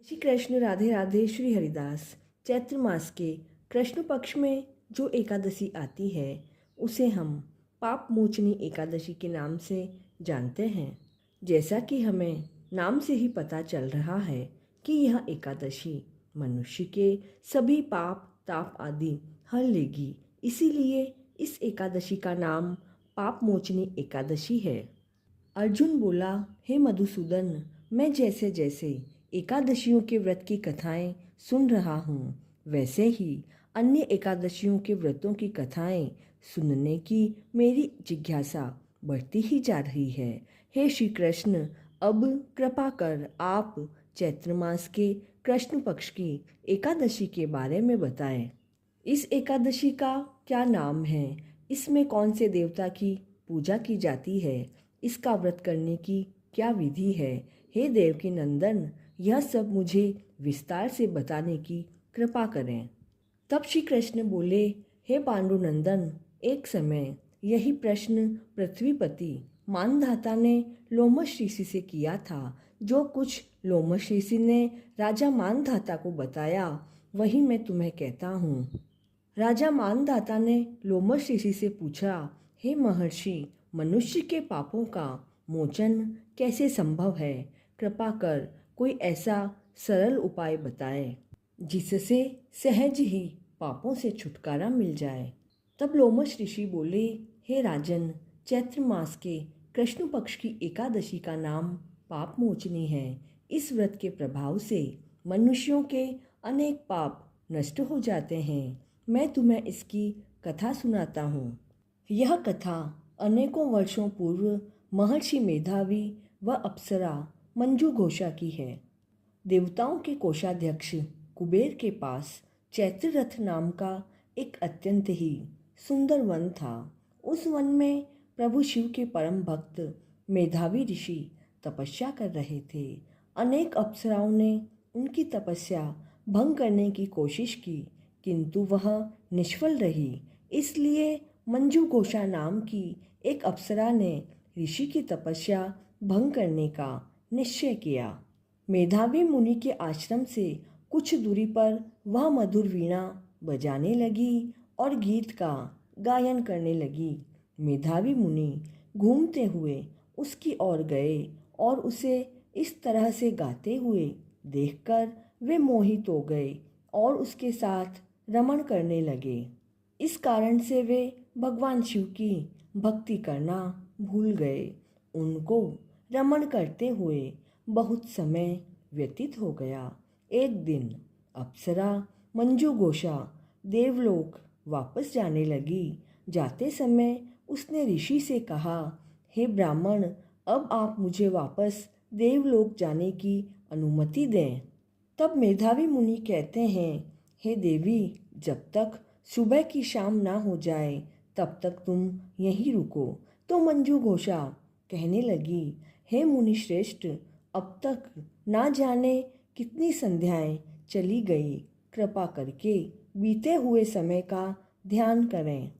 श्री कृष्ण राधे राधे। श्री हरिदास। चैत्र मास के कृष्ण पक्ष में जो एकादशी आती है उसे हम पाप मोचनी एकादशी के नाम से जानते हैं। जैसा कि हमें नाम से ही पता चल रहा है कि यह एकादशी मनुष्य के सभी पाप ताप आदि हर लेगी, इसीलिए इस एकादशी का नाम पाप मोचनी एकादशी है। अर्जुन बोला, हे मधुसूदन, मैं जैसे जैसे एकादशियों के व्रत की कथाएं सुन रहा हूँ, वैसे ही अन्य एकादशियों के व्रतों की कथाएं सुनने की मेरी जिज्ञासा बढ़ती ही जा रही है। हे श्री कृष्ण, अब कृपा कर आप चैत्र मास के कृष्ण पक्ष की एकादशी के बारे में बताएं। इस एकादशी का क्या नाम है? इसमें कौन से देवता की पूजा की जाती है? इसका व्रत करने की क्या विधि है? हे देवकी नंदन, यह सब मुझे विस्तार से बताने की कृपा करें। तब श्री कृष्ण बोले, हे पांडुनंदन, एक समय यही प्रश्न पृथ्वीपति मानधाता ने लोमश ऋषि से किया था। जो कुछ लोमश ऋषि ने राजा मानधाता को बताया वही मैं तुम्हें कहता हूँ। राजा मानधाता ने लोमश ऋषि से पूछा, हे महर्षि, मनुष्य के पापों का मोचन कैसे संभव है? कृपा कर कोई ऐसा सरल उपाय बताए जिससे सहज ही पापों से छुटकारा मिल जाए। तब लोमश ऋषि बोले, हे राजन, चैत्र मास के कृष्ण पक्ष की एकादशी का नाम पाप मोचनी है। इस व्रत के प्रभाव से मनुष्यों के अनेक पाप नष्ट हो जाते हैं। मैं तुम्हें इसकी कथा सुनाता हूँ। यह कथा अनेकों वर्षों पूर्व महर्षि मेधावी व अप्सरा मंजू घोषा की है। देवताओं के कोषाध्यक्ष कुबेर के पास चैत्र रथ नाम का एक अत्यंत ही सुंदर वन था। उस वन में प्रभु शिव के परम भक्त मेधावी ऋषि तपस्या कर रहे थे। अनेक अप्सराओं ने उनकी तपस्या भंग करने की कोशिश की, किंतु वह निष्फल रही। इसलिए मंजू घोषा नाम की एक अप्सरा ने ऋषि की तपस्या भंग करने का निश्चय किया। मेधावी मुनि के आश्रम से कुछ दूरी पर वह मधुर वीणा बजाने लगी और गीत का गायन करने लगी। मेधावी मुनि घूमते हुए उसकी ओर गए और उसे इस तरह से गाते हुए देखकर वे मोहित हो गए और उसके साथ रमण करने लगे। इस कारण से वे भगवान शिव की भक्ति करना भूल गए। उनको रमण करते हुए बहुत समय व्यतीत हो गया। एक दिन अप्सरा मंजू घोषा देवलोक वापस जाने लगी। जाते समय उसने ऋषि से कहा, हे ब्राह्मण, अब आप मुझे वापस देवलोक जाने की अनुमति दें। तब मेधावी मुनि कहते हैं, हे देवी, जब तक सुबह की शाम ना हो जाए तब तक तुम यहीं रुको। तो मंजू घोषा कहने लगी, हे मुनि श्रेष्ठ, अब तक ना जाने कितनी संध्याएं चली गई, कृपा करके बीते हुए समय का ध्यान करें।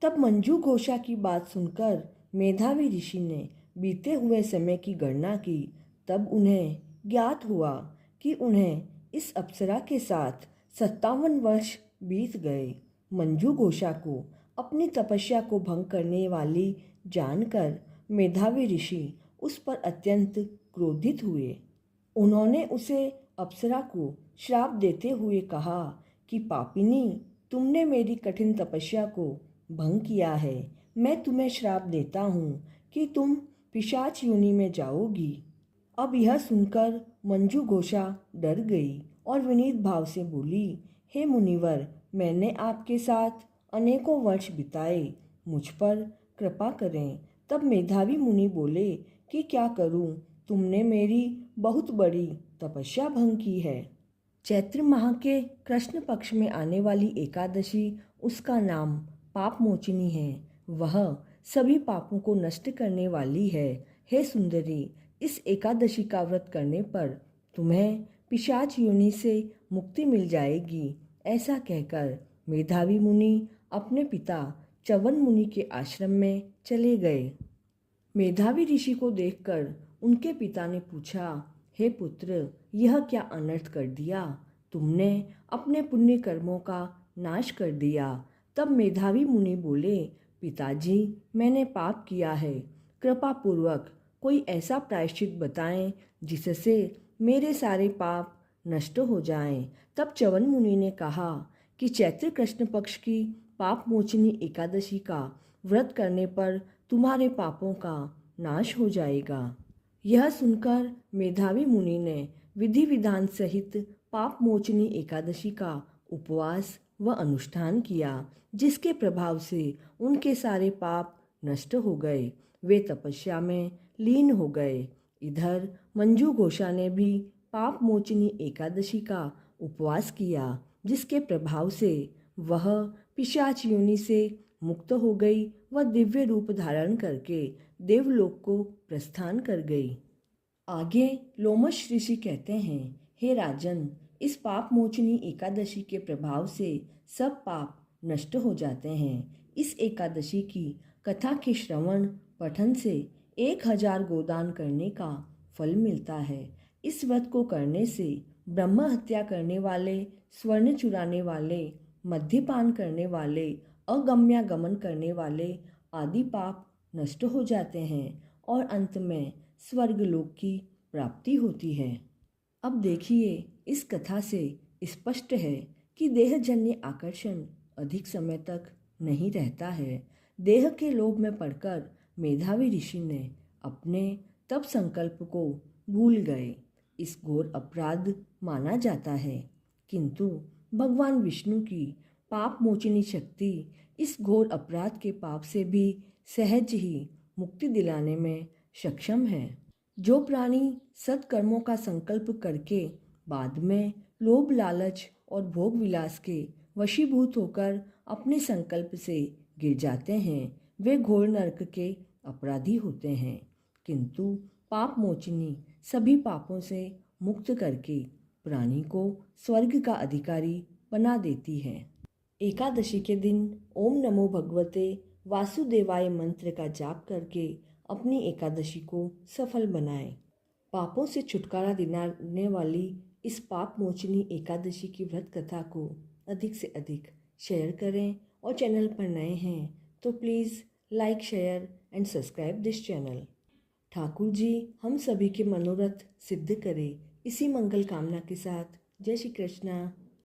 तब मंजू घोषा की बात सुनकर मेधावी ऋषि ने बीते हुए समय की गणना की। तब उन्हें ज्ञात हुआ कि उन्हें इस अप्सरा के साथ 57 वर्ष बीत गए। मंजू घोषा को अपनी तपस्या को भंग करने वाली जानकर मेधावी ऋषि उस पर अत्यंत क्रोधित हुए। उन्होंने उसे अप्सरा को श्राप देते हुए कहा कि पापिनी, तुमने मेरी कठिन तपस्या को भंग किया है। मैं तुम्हें श्राप देता हूँ कि तुम पिशाच योनि में जाओगी। अब यह सुनकर मंजू घोषा डर गई और विनीत भाव से बोली, हे मुनिवर, मैंने आपके साथ अनेकों वर्ष बिताए, मुझ पर कृपा करें। तब मेधावी मुनि बोले कि क्या करूं, तुमने मेरी बहुत बड़ी तपस्या भंग की है। चैत्र माह के कृष्ण पक्ष में आने वाली एकादशी, उसका नाम पाप मोचिनी है। वह सभी पापों को नष्ट करने वाली है। हे सुंदरी, इस एकादशी का व्रत करने पर तुम्हें पिशाच योनि से मुक्ति मिल जाएगी। ऐसा कहकर मेधावी मुनि अपने पिता च्यवन मुनि के आश्रम में चले गए। मेधावी ऋषि को देखकर उनके पिता ने पूछा, हे पुत्र, यह क्या अनर्थ कर दिया? तुमने अपने पुण्य कर्मों का नाश कर दिया। तब मेधावी मुनि बोले, पिताजी, मैंने पाप किया है। कृपा पूर्वक कोई ऐसा प्रायश्चित बताएं जिससे मेरे सारे पाप नष्ट हो जाएं। तब च्यवन मुनि ने कहा कि चैत्र कृष्ण पक्ष की पाप मोचनी एकादशी का व्रत करने पर तुम्हारे पापों का नाश हो जाएगा। यह सुनकर मेधावी मुनि ने विधि विधान सहित पाप मोचनी एकादशी का उपवास व अनुष्ठान किया, जिसके प्रभाव से उनके सारे पाप नष्ट हो गए। वे तपस्या में लीन हो गए। इधर मंजू घोषा ने भी पाप मोचनी एकादशी का उपवास किया, जिसके प्रभाव से वह पिशाच योनि से मुक्त हो गई व दिव्य रूप धारण करके देवलोक को प्रस्थान कर गई। आगे लोमश ऋषि कहते हैं, हे राजन, इस पाप मोचनी एकादशी के प्रभाव से सब पाप नष्ट हो जाते हैं। इस एकादशी की कथा के श्रवण पठन से 1000 गोदान करने का फल मिलता है। इस व्रत को करने से ब्रह्म हत्या करने वाले, स्वर्ण चुराने वाले, मद्यपान करने वाले, अगम्यागमन करने वाले आदि पाप नष्ट हो जाते हैं और अंत में स्वर्गलोक की प्राप्ति होती है। अब देखिए, इस कथा से स्पष्ट है कि देहजन्य आकर्षण अधिक समय तक नहीं रहता है। देह के लोभ में पड़कर मेधावी ऋषि ने अपने तप संकल्प को भूल गए। इस घोर अपराध माना जाता है, किंतु भगवान विष्णु की पाप मोचनी शक्ति इस घोर अपराध के पाप से भी सहज ही मुक्ति दिलाने में सक्षम है। जो प्राणी सत्कर्मों का संकल्प करके बाद में लोभ लालच और भोग विलास के वशीभूत होकर अपने संकल्प से गिर जाते हैं, वे घोर नरक के अपराधी होते हैं। किंतु पाप मोचनी सभी पापों से मुक्त करके प्राणी को स्वर्ग का अधिकारी बना देती है। एकादशी के दिन ओम नमो भगवते वासुदेवाय मंत्र का जाप करके अपनी एकादशी को सफल बनाएं। पापों से छुटकारा दिलाने वाली इस पाप मोचनी एकादशी की व्रत कथा को अधिक से अधिक शेयर करें और चैनल पर नए हैं तो please like, share and subscribe this channel. Thakur ji हम सभी के मनोरथ सिद्ध करें, इसी मंगल कामना के साथ। जय श्री कृष्णा।